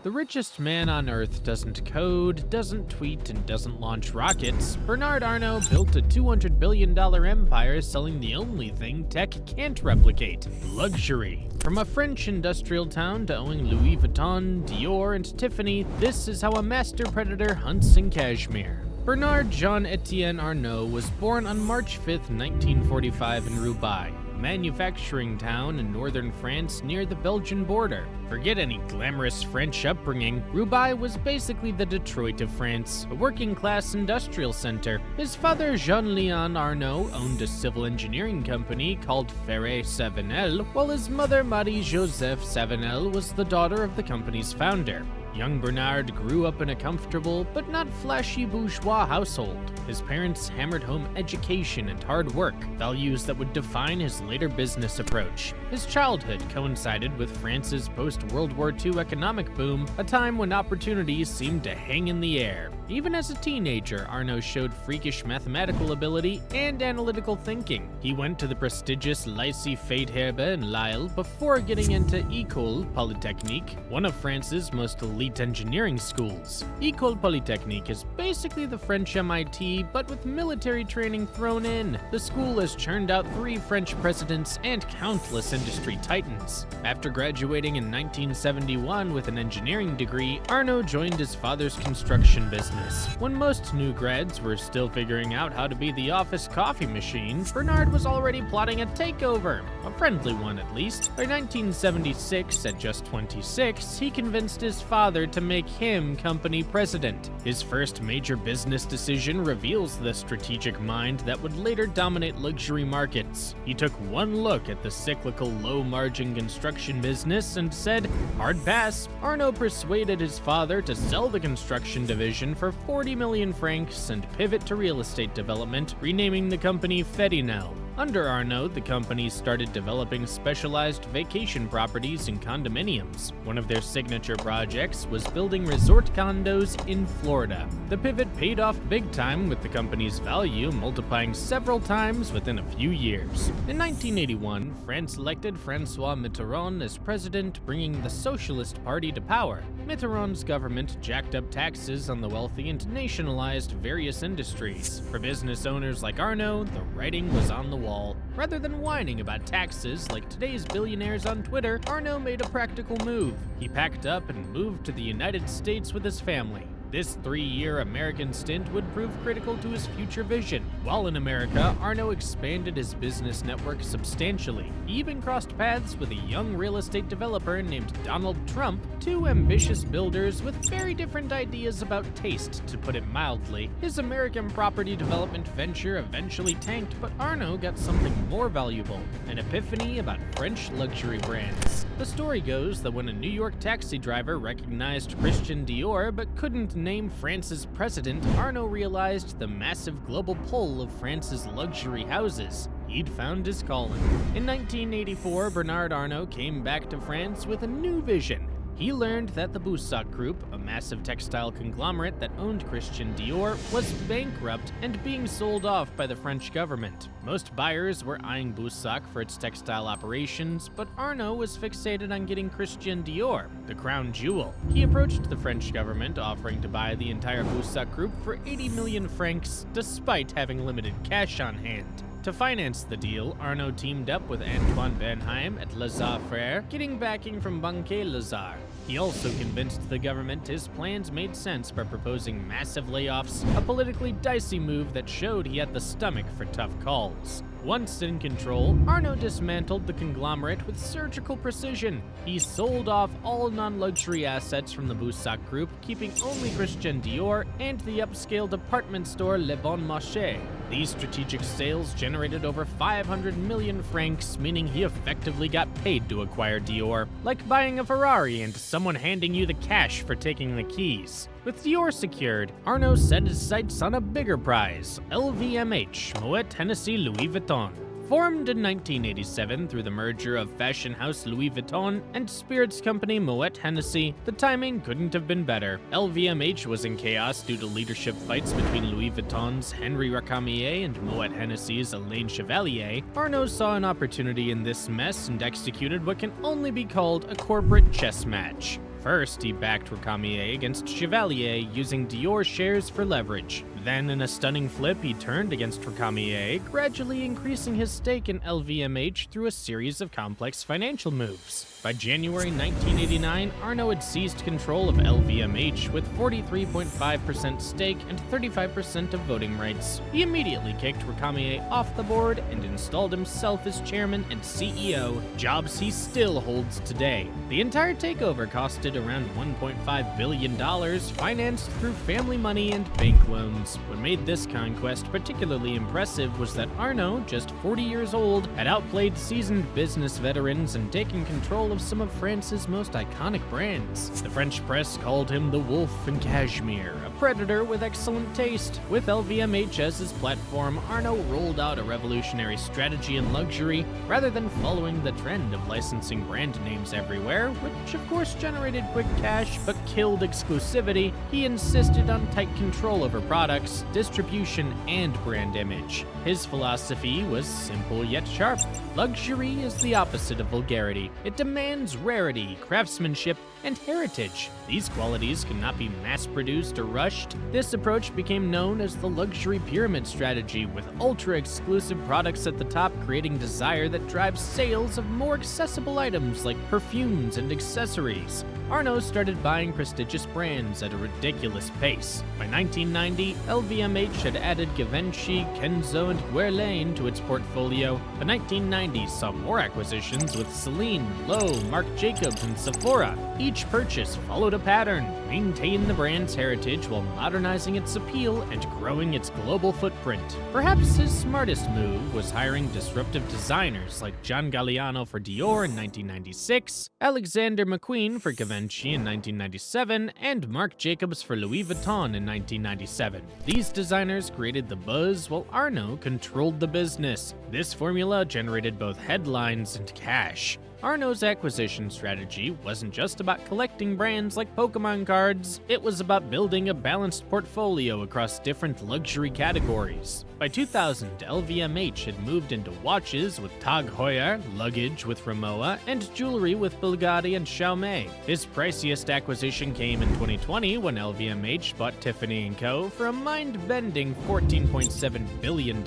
The richest man on Earth doesn't code, doesn't tweet, and doesn't launch rockets. Bernard Arnault built a $200 billion empire selling the only thing tech can't replicate: luxury. From a French industrial town to owning Louis Vuitton, Dior, and Tiffany, this is how a master predator hunts in Kashmir. Bernard Jean-Etienne Arnault was born on March 5, 1945 in Roubaix, a manufacturing town in northern France near the Belgian border. Forget any glamorous French upbringing. Roubaix was basically the Detroit of France, a working-class industrial center. His father, Jean-Léon Arnault, owned a civil engineering company called Ferret Savenel, while his mother, Marie-Joseph Savenel, was the daughter of the company's founder. Young Bernard grew up in a comfortable but not flashy bourgeois household. His parents hammered home education and hard work, values that would define his later business approach. His childhood coincided with France's post-World War II economic boom, a time when opportunities seemed to hang in the air. Even as a teenager, Arnault showed freakish mathematical ability and analytical thinking. He went to the prestigious Lycée Faidherbe in Lille before getting into École Polytechnique, one of France's most elite engineering schools. École Polytechnique is basically the French MIT, but with military training thrown in. The school has churned out 3 French presidents and countless industry titans. After graduating in 1971 with an engineering degree, Arnault joined his father's construction business. When most new grads were still figuring out how to be the office coffee machine, Bernard was already plotting a takeover, a friendly one at least. By 1976, at just 26, he convinced his father to make him company president. His first major business decision reveals the strategic mind that would later dominate luxury markets. He took one look at the cyclical, low-margin construction business and said, "Hard pass." Arnault persuaded his father to sell the construction division for 40 million francs and pivot to real estate development, renaming the company Fedinel. Under Arnault, the company started developing specialized vacation properties and condominiums. One of their signature projects was building resort condos in Florida. The pivot paid off big time, with the company's value multiplying several times within a few years. In 1981, France elected François Mitterrand as president, bringing the Socialist Party to power. Mitterrand's government jacked up taxes on the wealthy and nationalized various industries. For business owners like Arnault, the writing was on the wall. Rather than whining about taxes like today's billionaires on Twitter, Arnault made a practical move. He packed up and moved to the United States with his family. This 3-year American stint would prove critical to his future vision. While in America, Arnault expanded his business network substantially. He even crossed paths with a young real estate developer named Donald Trump, 2 ambitious builders with very different ideas about taste, to put it mildly. His American property development venture eventually tanked, but Arnault got something more valuable: an epiphany about French luxury brands. The story goes that when a New York taxi driver recognized Christian Dior but couldn't name France's president, Arnault realized the massive global pull of France's luxury houses. He'd found his calling. In 1984, Bernard Arnault came back to France with a new vision. He learned that the Boussac Group, a massive textile conglomerate that owned Christian Dior, was bankrupt and being sold off by the French government. Most buyers were eyeing Boussac for its textile operations, but Arnault was fixated on getting Christian Dior, the crown jewel. He approached the French government, offering to buy the entire Boussac Group for 80 million francs, despite having limited cash on hand. To finance the deal, Arnault teamed up with Antoine Bernheim at Lazare Frères, getting backing from Banque Lazare. He also convinced the government his plans made sense by proposing massive layoffs, a politically dicey move that showed he had the stomach for tough calls. Once in control, Arnault dismantled the conglomerate with surgical precision. He sold off all non-luxury assets from the Boussac Group, keeping only Christian Dior and the upscale department store Le Bon Marché. These strategic sales generated over 500 million francs, meaning he effectively got paid to acquire Dior, like buying a Ferrari and someone handing you the cash for taking the keys. With Dior secured, Arnault set his sights on a bigger prize: LVMH, Moet Hennessy Louis Vuitton. Formed in 1987 through the merger of fashion house Louis Vuitton and spirits company Moet Hennessy, the timing couldn't have been better. LVMH was in chaos due to leadership fights between Louis Vuitton's Henri Racamier and Moet Hennessy's Alain Chevalier. Arnault saw an opportunity in this mess and executed what can only be called a corporate chess match. First, he backed Recamier against Chevalier using Dior shares for leverage. Then, in a stunning flip, he turned against Recamier, gradually increasing his stake in LVMH through a series of complex financial moves. By January 1989, Arnault had seized control of LVMH with 43.5% stake and 35% of voting rights. He immediately kicked Recamier off the board and installed himself as chairman and CEO, jobs he still holds today. The entire takeover costed around $1.5 billion, financed through family money and bank loans. What made this conquest particularly impressive was that Arnault, just 40 years old, had outplayed seasoned business veterans and taken control of some of France's most iconic brands. The French press called him the Wolf in Cashmere, a predator with excellent taste. With LVMH as his platform, Arnault rolled out a revolutionary strategy in luxury. Rather than following the trend of licensing brand names everywhere, which of course generated quick cash but killed exclusivity, he insisted on tight control over products, distribution, and brand image. His philosophy was simple yet sharp. Luxury is the opposite of vulgarity. It demands rarity, craftsmanship, and heritage. These qualities cannot be mass-produced or rushed. This approach became known as the luxury pyramid strategy, with ultra-exclusive products at the top creating desire that drives sales of more accessible items like perfumes and accessories. Arnault started buying prestigious brands at a ridiculous pace. By 1990, LVMH had added Givenchy, Kenzo, and Guerlain to its portfolio. The 1990s saw more acquisitions with Celine, Loewe, Marc Jacobs, and Sephora. Each purchase followed a pattern, maintained the brand's heritage while modernizing its appeal and growing its global footprint. Perhaps his smartest move was hiring disruptive designers like John Galliano for Dior in 1996, Alexander McQueen for Givenchy in 1997, and Marc Jacobs for Louis Vuitton in 1997. These designers created the buzz while Arnault controlled the business. This formula generated both headlines and cash. Arnault's acquisition strategy wasn't just about collecting brands like Pokemon cards, it was about building a balanced portfolio across different luxury categories. By 2000, LVMH had moved into watches with Tag Heuer, luggage with Rimowa, and jewelry with Bulgari and Xiaomi. His priciest acquisition came in 2020 when LVMH bought Tiffany & Co. for a mind-bending $14.7 billion.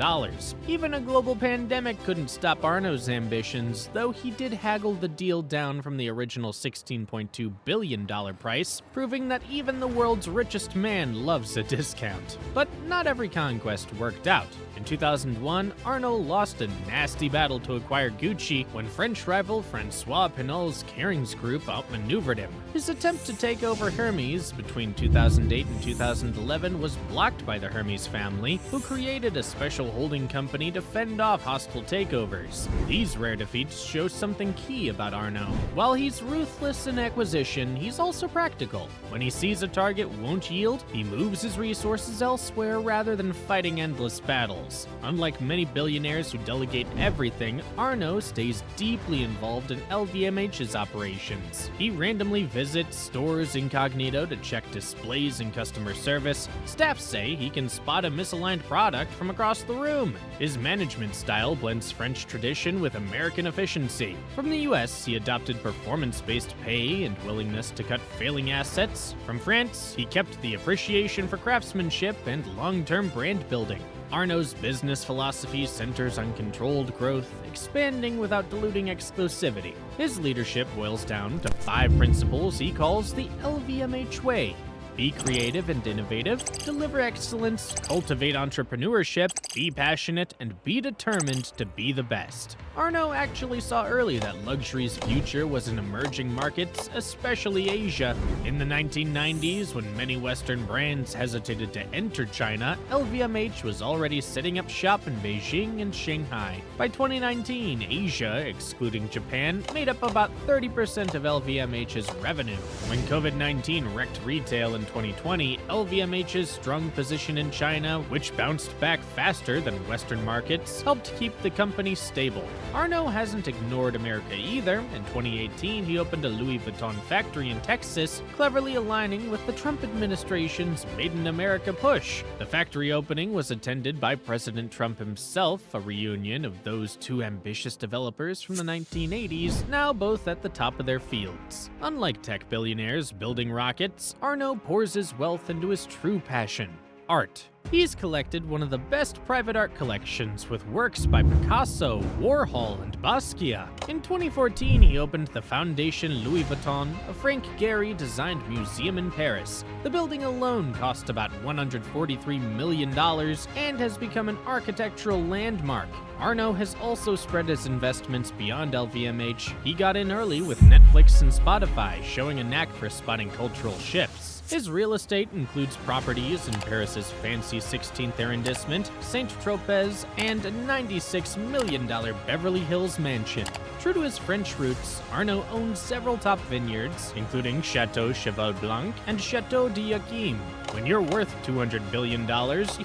Even a global pandemic couldn't stop Arnault's ambitions, though he did haggle the deal down from the original $16.2 billion price, proving that even the world's richest man loves a discount. But not every conquest worked out. In 2001, Arnault lost a nasty battle to acquire Gucci when French rival Francois Pinault's Kering Group outmaneuvered him. His attempt to take over Hermès between 2008 and 2011 was blocked by the Hermès family, who created a special holding company to fend off hostile takeovers. These rare defeats show something key about Arnault. While he's ruthless in acquisition, he's also practical. When he sees a target won't yield, he moves his resources elsewhere rather than fighting endless battles. Unlike many billionaires who delegate everything, Arnault stays deeply involved in LVMH's operations. He randomly visits stores incognito to check displays and customer service. Staff say he can spot a misaligned product from across the room. His management style blends French tradition with American efficiency. From the US, he adopted performance-based pay and willingness to cut failing assets. From France, he kept the appreciation for craftsmanship and long-term brand building. Arnault's business philosophy centers on controlled growth, expanding without diluting exclusivity. His leadership boils down to 5 principles he calls the LVMH way. Be creative and innovative, deliver excellence, cultivate entrepreneurship, be passionate, and be determined to be the best. Arnault actually saw early that luxury's future was in emerging markets, especially Asia. In the 1990s, when many Western brands hesitated to enter China, LVMH was already setting up shop in Beijing and Shanghai. By 2019, Asia, excluding Japan, made up about 30% of LVMH's revenue. When COVID-19 wrecked retail in in 2020, LVMH's strong position in China, which bounced back faster than Western markets, helped keep the company stable. Arnault hasn't ignored America either. In 2018, he opened a Louis Vuitton factory in Texas, cleverly aligning with the Trump administration's Made in America push. The factory opening was attended by President Trump himself, a reunion of those two ambitious developers from the 1980s, now both at the top of their fields. Unlike tech billionaires building rockets, Arnault pours his wealth into his true passion: art. He's collected one of the best private art collections with works by Picasso, Warhol, and Basquiat. In 2014, he opened the Foundation Louis Vuitton, a Frank Gehry-designed museum in Paris. The building alone cost about $143 million and has become an architectural landmark. Arnault has also spread his investments beyond LVMH. He got in early with Netflix and Spotify, showing a knack for spotting cultural shifts. His real estate includes properties in Paris's fancy 16th arrondissement, Saint-Tropez, and a $96 million Beverly Hills mansion. True to his French roots, Arnault owns several top vineyards, including Chateau Cheval Blanc and Chateau d'Yquem. When you're worth $200 billion,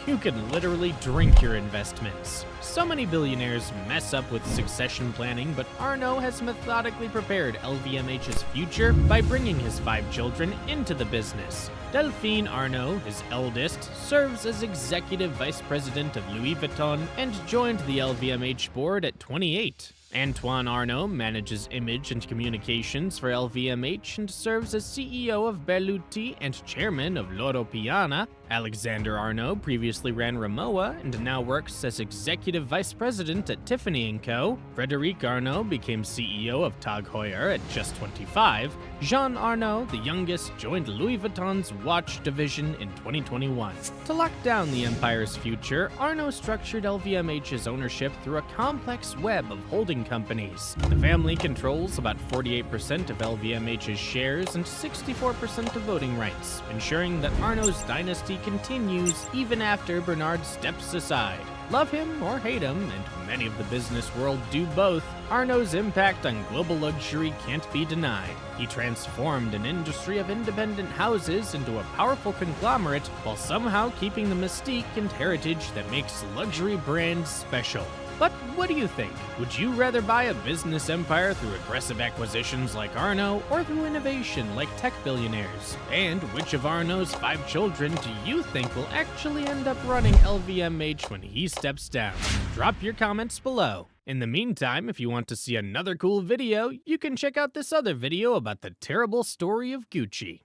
you can literally drink your investments. So many billionaires mess up with succession planning, but Arnault has methodically prepared LVMH's future by bringing his 5 children into the business. Delphine Arnault, his eldest, serves as executive vice president of Louis Vuitton and joined the LVMH board at 28. Antoine Arnault manages image and communications for LVMH and serves as CEO of Berluti and chairman of Loro Piana. Alexander Arnault previously ran Rimowa and now works as executive vice president at Tiffany & Co. Frédéric Arnault became CEO of Tag Heuer at just 25. Jean Arnault, the youngest, joined Louis Vuitton's watch division in 2021. To lock down the empire's future, Arnault structured LVMH's ownership through a complex web of holding companies. The family controls about 48% of LVMH's shares and 64% of voting rights, ensuring that Arnault's dynasty continues even after Bernard steps aside. Love him or hate him, and many of the business world do both, Arnault's impact on global luxury can't be denied. He transformed an industry of independent houses into a powerful conglomerate while somehow keeping the mystique and heritage that makes luxury brands special. But what do you think? Would you rather buy a business empire through aggressive acquisitions like Arnault or through innovation like tech billionaires? And which of Arnault's 5 children do you think will actually end up running LVMH when he steps down? Drop your comments below. In the meantime, if you want to see another cool video, you can check out this other video about the terrible story of Gucci.